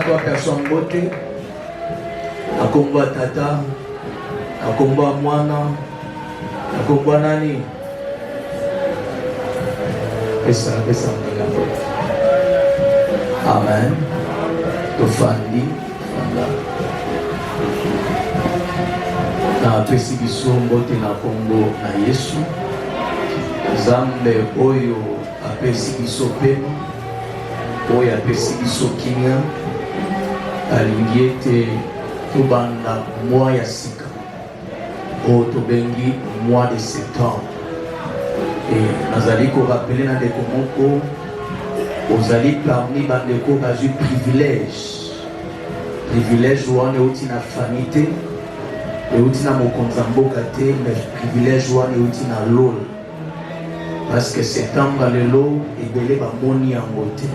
toi personne beauté. Na kombo tata, na kombo mwana, na kombo nani. Et ça. Amen. Tofandi, fanda. Na pesi biso mbote na kombo na Yesu. Zambe oyo apesi biso pema. Oyo apesi biso kimia. Alingi ete tobanda mois ya sika. Oyo tobengi mois de septembre. Et nazali ko rappeler na ndeko moko ozali parmi bandeko bazwi privilège wana euti na famille te euti na mokonzi ya mboka te, mais privilège wana euti na lola parce que septembre lelo ebele bamoni yango te.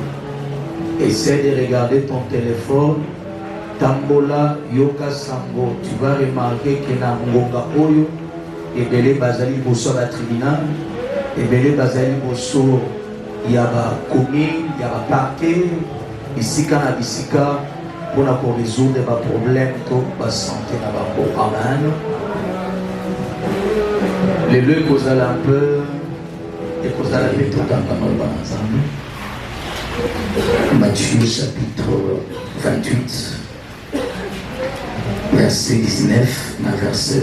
Essaie de regarder ton téléphone, tambola yoka sango, tu vas remarquer que na ngonga oyo ebele bazali boso ba tribunal, ebele bazali boso ya ba commune, ya ba parquet, isika na bisika pour résoudre ba problème to ba santé na bango. Amen. Les lieux causent un peu et causent la paix tout ensemble. Matthieu chapitre 28 verset 19 à verset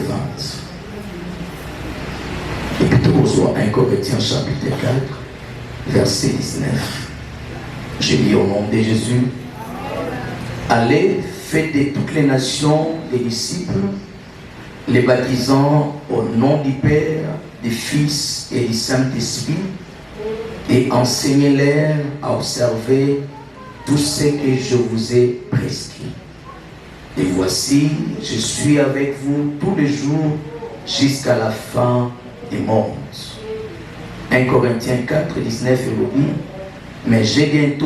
20. Et puis tu reçois 1 Corinthiens chapitre 4 verset 19. Je lis au nom de Jésus. Allez, faites de toutes les nations des disciples, les baptisant au nom du Père, du Fils et du Saint-Esprit, et enseignez-les à observer tout ce que je vous ai prescrit. Et voici, je suis avec vous tous les jours jusqu'à la fin du monde. 1 Corinthiens 4, 19 et le dit, mais j'irai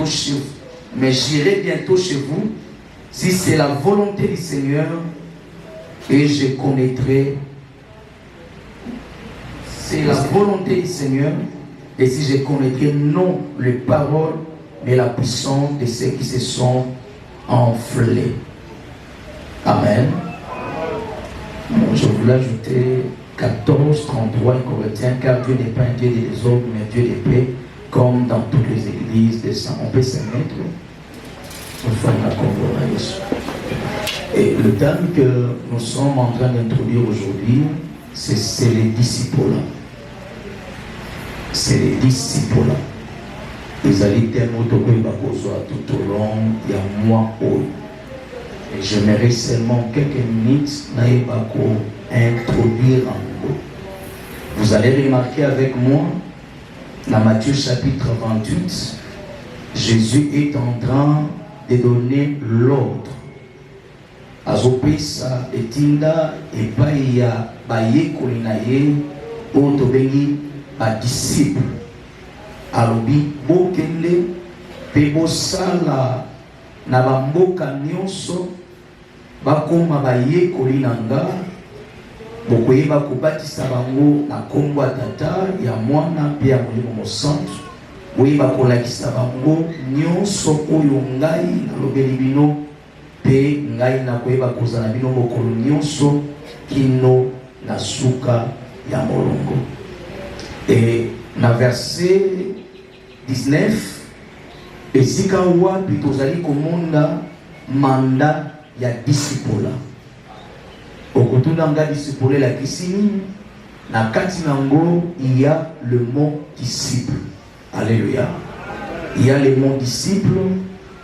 bientôt chez vous, si c'est la volonté du Seigneur, et je connaîtrai, c'est la volonté du Seigneur, et si je connaîtrai non les paroles, mais la puissance de ceux qui se sont enflés. Amen. Bon, je voulais ajouter 14, 33 Corinthiens, car Dieu n'est pas un Dieu des désordres, mais un Dieu de paix, comme dans toutes les églises des saints. On peut se mettre. Et le terme que nous sommes en train d'introduire aujourd'hui, c'est les disciples. C'est les disciples. Les alités tout au long il y a mois. Et j'aimerais seulement quelques minutes introduire en gros. Vous allez remarquer avec moi, dans Matthieu chapitre 28, Jésus est en train de donner l'ordre. Azopesa etinda epaia baye kolinaye otobengi ba disciple. Alobi bokende pebosala na bamboka nyonso bakoma baye kolinanga bokoyeba kobatisa bango na kombo tata ya mwana pe ya molimo mosantu boyeba kolakisa bango nyonso oyo ngai nalobeli bino pe ngai nakoyeba kozala bino mokolo nyonso kino na suka ya molongo. Et na verset 19 esika wapi tozali komonda manda ya disciple. Okotuna nga disciple la kisini na kati nango il y a le mot disciple. Alléluia. Il y a le mot disciple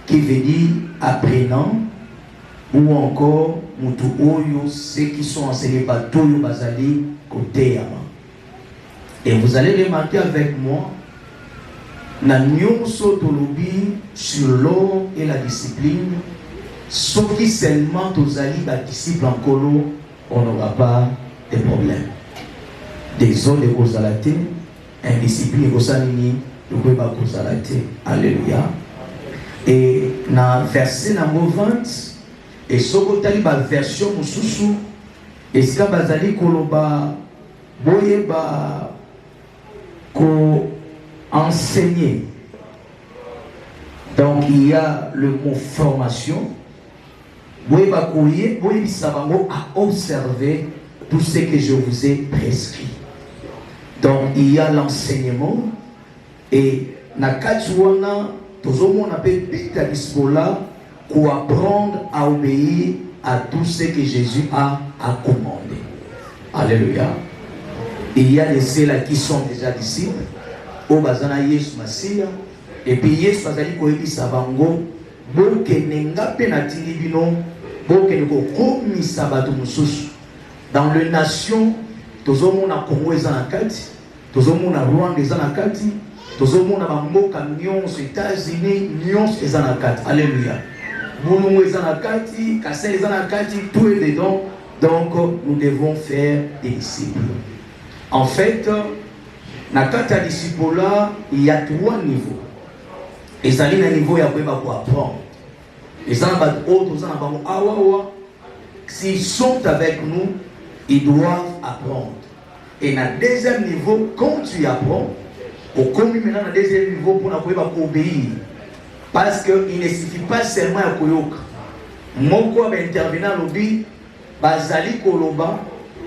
qui veut dire apprenant ou encore mutu oyo ceux qui sont enseignés par Toyo Bazali côté yama. Et vous allez remarquer avec moi na nyonso tolobi sur l'ordre et la discipline, sauf qui seulement tozali ba disciple en colo, on n'aura pas de problème. Des hommes de Kozalate, indiscipline Kosanini, le Kweba Kozalate. Alléluia. Et dans verset numéro 20, et sokotali ba version mususu, et sika bazali koloba boyeba ko enseigner. Donc il y a le mot formation. Vous à observer tout ce que je vous ai prescrit. Donc il y a l'enseignement et nakatuana tozomona pe bita dispola pour apprendre à obéir à tout ce que Jésus a commandé. Alléluia. Il y a des ceux-là qui sont déjà disciples au bazana Yesu Masia et puis Yesu azali koyebisa bango boke nenga pe na tilibino boke ko komisa bato mususu dans les nations tozomona Congo ezana kati tozomona Rwanda ezana kati tozomona bamboka nyonso États-Unis nyonso ezana kati. Alléluia. Boulou ezana kati Kassel ezana kati tout est dedans. Donc nous devons faire des disciples. En fait, dans le disciple il y a 3 niveaux. Et ça dit un niveau, il y a pour apprendre. Les autres, s'ils sont avec nous, ils doivent apprendre. Et dans le deuxième niveau, quand tu apprends, au commun maintenant dans le deuxième niveau pour obéir. Parce qu'il ne suffit pas seulement à koyoka. Moko intervenant au lobby, bazali koloba.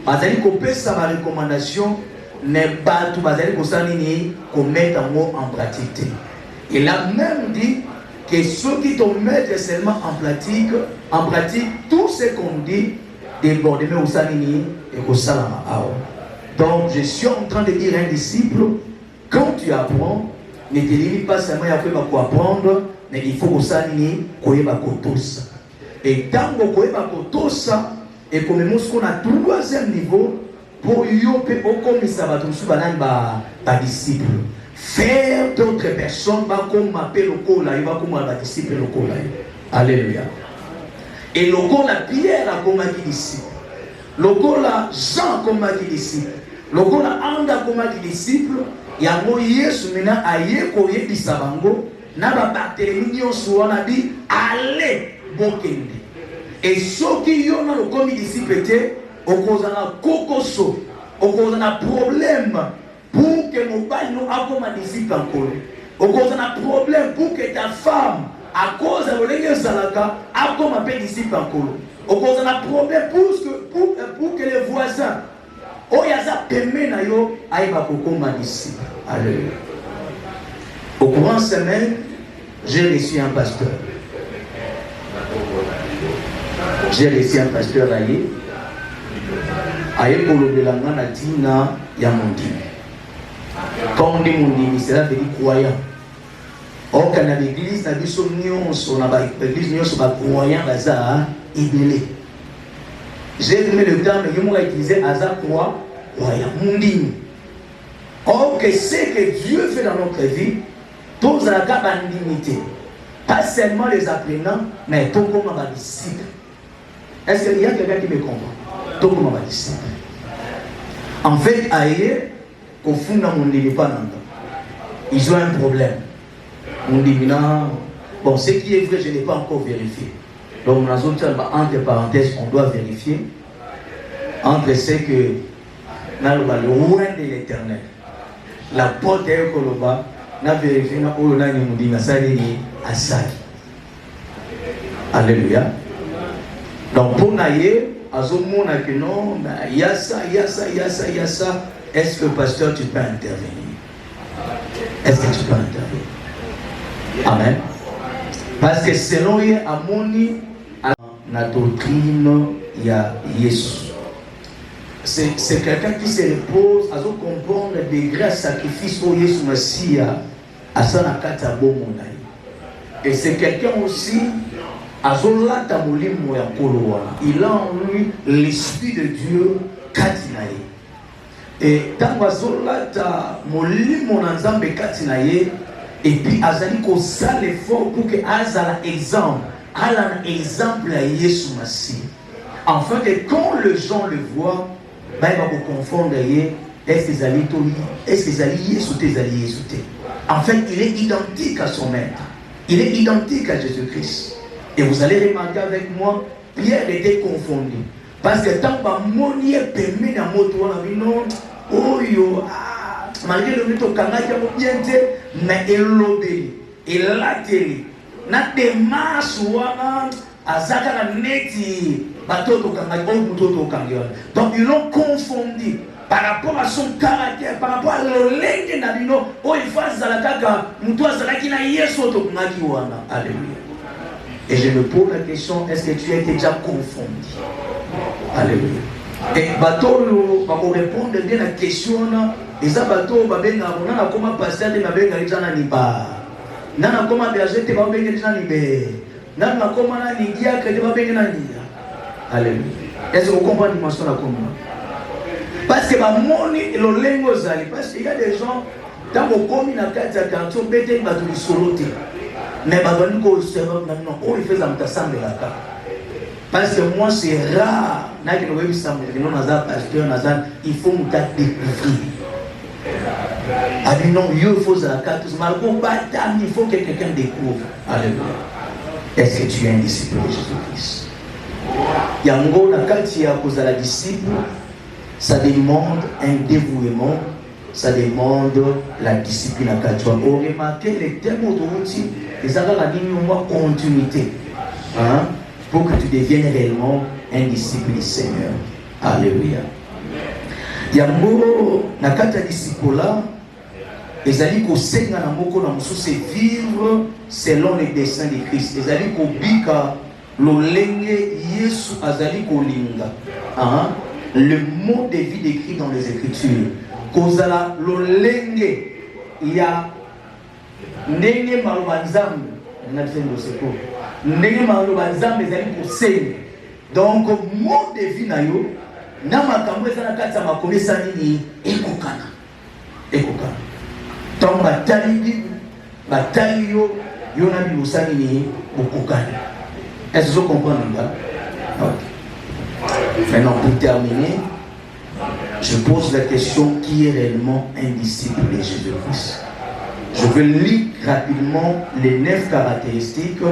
Bazali kopesa ma recommandation n'est pas tout bazali kosanini ko mettre en pratique. Il a même dit que ceux qui te mettent seulement en pratique tout ce qu'on dit déborde mais osanini et kosalama awa. Donc je suis en train de dire à un disciple, quand tu apprends, ne te limite pas seulement à faire quoi apprendre, mais il faut osanini koyeba kotosa. Et tango koyeba kotosa et comme nous sommes à 3e niveau pour yoper au commissaire disciple. Faire d'autres personnes comme m'appelle au col là, il va comme un disciple au col là. Alléluia. Et le col là Pierre a comme un disciple. Le col là Jean comme un disciple. Le col là Anda comme un disciple. Il y a Moïse maintenant à Yekoye bisabango. Na ba Barthélemy on a dit allez bokende. Et ceux qui ont le commis disciple étaient, au cause de kokoso, au cause de problème pour que nos bails nous avons un disciple encore. Au cause de problème pour que ta femme, à cause de l'égalité salaka, a comme un disciple encore. Au cause de problème pour que les voisins, oh yaza peme na yo, aïba comme un disciple. Alléluia. Au courant de semaine, j'ai reçu un pasteur. J'ai reçu un pasteur aïe pour le Belanga na Tina Yamondini. Quand on dit Mondini, cela veut dire croyant. Or, quand on a l'église, on a dit on a l'église, on a croyant, on a idélé. J'ai aimé le terme, mais je utilisé Aza croyant, Mondini. Or, que c'est que Dieu fait dans notre vie, tous la dignité. Pas seulement les apprenants, mais tout comme un disciple. Est-ce qu'il y a quelqu'un qui me comprend? Tout comme un disciple. En fait, ailleurs, qu'au fond, on ne dit pas. Ils ont un problème. On dit, bon, ce qui est vrai, je n'ai pas encore vérifié. Donc, entre parenthèses, on doit vérifier. Entre ce que, là, le loin de l'éternel, la porte est au bas. Na vérifié na olo na ni mudina sali ni asali. Alléluia. Donc pour naïe azomona que non yasa. Est-ce que pasteur tu peux intervenir? Est-ce que tu peux intervenir? Amen. Parce que selon ye amoni na doctrine ya Yesu. C'est quelqu'un qui se repose à comprendre des grands sacrifices au Yesu Messia à Sanakata Bomonai. Et c'est quelqu'un aussi à Zolata Molimo ya Kolowana. Il a en lui l'esprit de Dieu Katinaye. Et tant que Zolata Molimo Nanzambe Katinaye, et puis Azali ko sale l'effort pour que Azala exemple à Yesu Messia. Afin que quand les gens le voient, il va vous confondre. Est-ce que les alliés sont tes alliés? En fait, il est identique à son maître. Il est identique à Jésus-Christ. Et vous allez remarquer avec moi, Pierre était confondu. Parce que tant que Monier permet dans mon tour, malgré le mytho, mais il l'obéit. Il l'a télé. na démarche wana azaka na neti batoto kanga mutoto kanga. Donc ils l'ont confondu par rapport à son caractère, par rapport à l'olenge na bino o ifaz la kaka muto azalaki na yeso to ngaki wana. Alléluia. Et je me pose la question, est-ce que tu as été déjà confondu? Alléluia. Et bateau va répondre bien à la question. Et ça bateau va bien à comment passer de ma belle à la niba. Nana comment berger te va bien à la nibe. Nana comment la nidia que te va bien à la nidia. Alléluia. Est-ce que vous comprenez la dimension de la commune? Parce que ma moni le lengo zali. Parce qu'il y a des gens dans mon commune à 4 attention bête va tout soloter. Mais ma bonne cause c'est non oh il fait ça me semble la carte. Parce que moi c'est rare, il faut me découvrir. Ah non, il faut la carte, il faut que quelqu'un découvre. Alléluia. Est-ce que tu es un disciple de Jésus-Christ? Yango na kati ya kozala disciple, ça demande un dévouement, ça demande la discipline à kati. On remarque les thèmes d'autoroute, les avons la continuité. Hein? Pour que tu deviennes réellement un disciple du Seigneur. Alléluia. Yango na kata disciple là, ezali ko senga na moko na musu c'est vivre selon les desseins de Christ. Ezali ko bika lolenge Yesu azali ko linga. Hein? Le mode de vie décrit dans les Écritures. Kozala lolenge ya ndenge malubanzambe na tendo seko. Ndenge maloba nzambe ezali kosenya. Donc mode de vie na yo na makambo ezala kati ya makomesa nini ekokana. Ekokana. Donc batali yo na bilosa nini okokana. Est-ce que vous comprenez là? Ok. Maintenant pour terminer, je pose la question, qui est réellement un disciple de Jésus-Christ? Je vais lire rapidement les 9 caractéristiques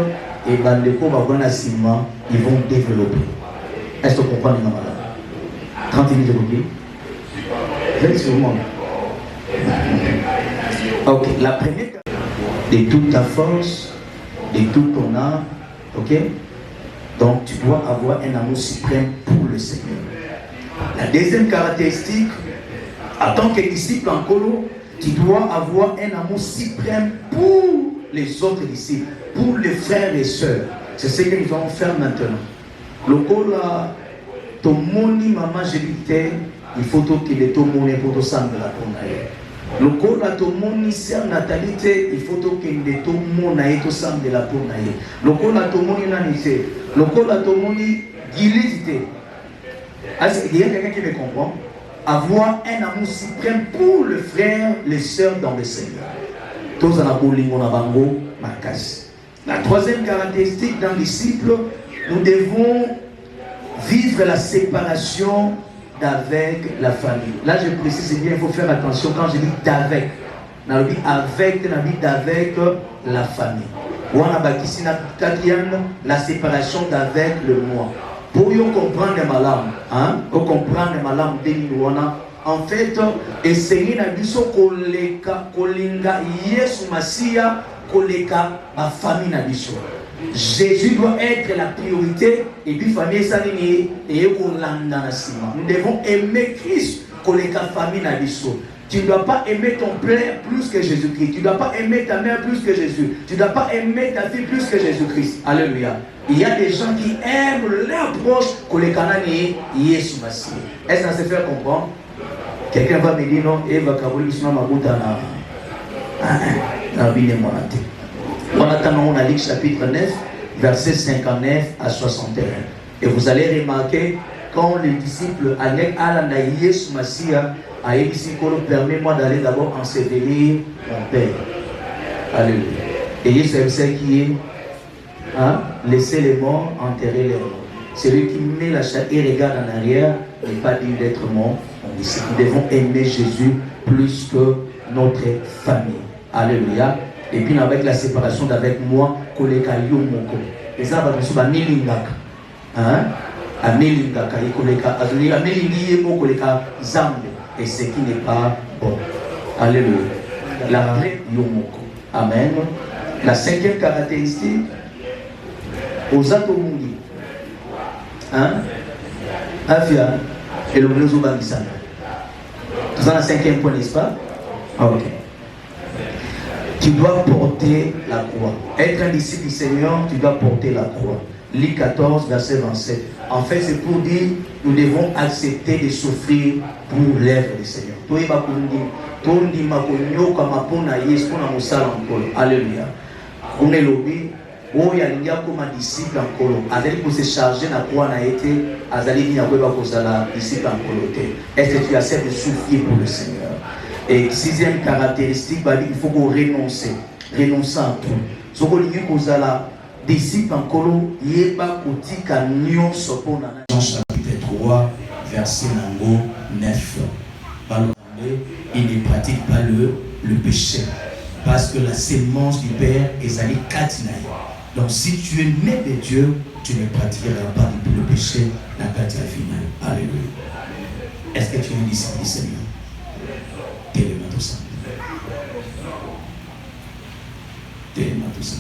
et Bandeko Babonasima, ils vont développer. Est-ce que vous comprenez, madame? 30 minutes de repli. Vous êtes sur le monde. Ok, la première, de toute ta force, de toute ton âme, ok? Donc tu dois avoir un amour suprême pour le Seigneur. La deuxième caractéristique, en tant que disciple en colo, tu dois avoir un amour suprême pour les autres disciples, pour les frères et sœurs. C'est ce que nous allons faire maintenant. Le cola, ton moni maman j'évitais, il faut que les ton moni pour te sembler la ponaille. Le cola, ton moni sœur natalité, il faut que les ton moni te sembler la ponaille. Le cola, ton moni nanité. Le cola, ton moni guilité. Il y a quelqu'un qui me comprend? Avoir un amour suprême pour le frère, les sœurs dans le Seigneur. Tous en abolingo na bango makas. La troisième caractéristique d'un disciple, nous devons vivre la séparation d'avec la famille. Là, je précise bien, il faut faire attention quand je dis d'avec. Avec la famille. Ou on a bâti la séparation d'avec le moi. Pour comprendre ma langue, hein, pour comprendre ma langue en fait, essayer na biso kolinga Yesu Masia koleka ma famille na biso. Jésus doit être la priorité et puis famille ça ni et kolanda na sima. Nous devons aimer Christ koleka famille na biso. Tu ne dois pas aimer ton père plus que Jésus-Christ. Tu ne dois pas aimer ta mère plus que Jésus. Tu ne dois pas aimer ta fille plus que Jésus-Christ. Alléluia. Il y a des gens qui aiment leur proche que les Cananiens Yesu Massi. Est-ce que ça se fait comprendre? Quelqu'un va me dire non, et va kabuli sima mabuta na bine monate. On attend on a Luc chapitre 9, versets 59 à 61. Et vous allez remarquer quand les disciples allaient à la Yesu Massi, à Ebisikolo, permets-moi d'aller d'abord ensevelir mon père. Alléluia. Et Yesu c'est qui est hein? Laissez les morts enterrer les morts. Celui qui met la chair et regarde en arrière n'est pas digne d'être mort. Nous devons aimer Jésus plus que notre famille. Alléluia. Et puis avec la séparation d'avec moi, koleka yo moko. Et ça va nous ba nilingaka. Hein? A nilingaka et koleka azuli a nilingi mo koleka zambe et ce qui n'est pas bon. Alléluia. La vraie yo moko. Amen. La cinquième caractéristique, aux atomundi. Hein? Afia et le réseau Bamisana. C'est le cinquième point, n'est-ce pas? Ok. Tu dois porter la croix. Être un disciple du Seigneur, tu dois porter la croix. Luc 14, verset 27. En fait, c'est pour dire nous devons accepter de souffrir pour l'œuvre du Seigneur. Alléluia. On est lobby. On y a comme un disciple en colo. Azali pour se charger na croix na été. Azali ni akweba kozala disciple en coloté. Est-ce que tu acceptes de souffrir pour le Seigneur? Et sixième caractéristique, il faut qu'on renonce. Renoncer à tout. Ce qu'on dit kozala disciple en colo. Yeba kotika nyon sopona. Jean chapitre 3, verset 9. Il ne pratique pas le péché. Parce que la sémence du Père est allée katinaï. Donc si tu es né de Dieu, tu ne pratiqueras pas le péché, la katina finale. Alléluia. Est-ce que tu es un disciple du Seigneur? Téléma tout ça. Téléma tout ça.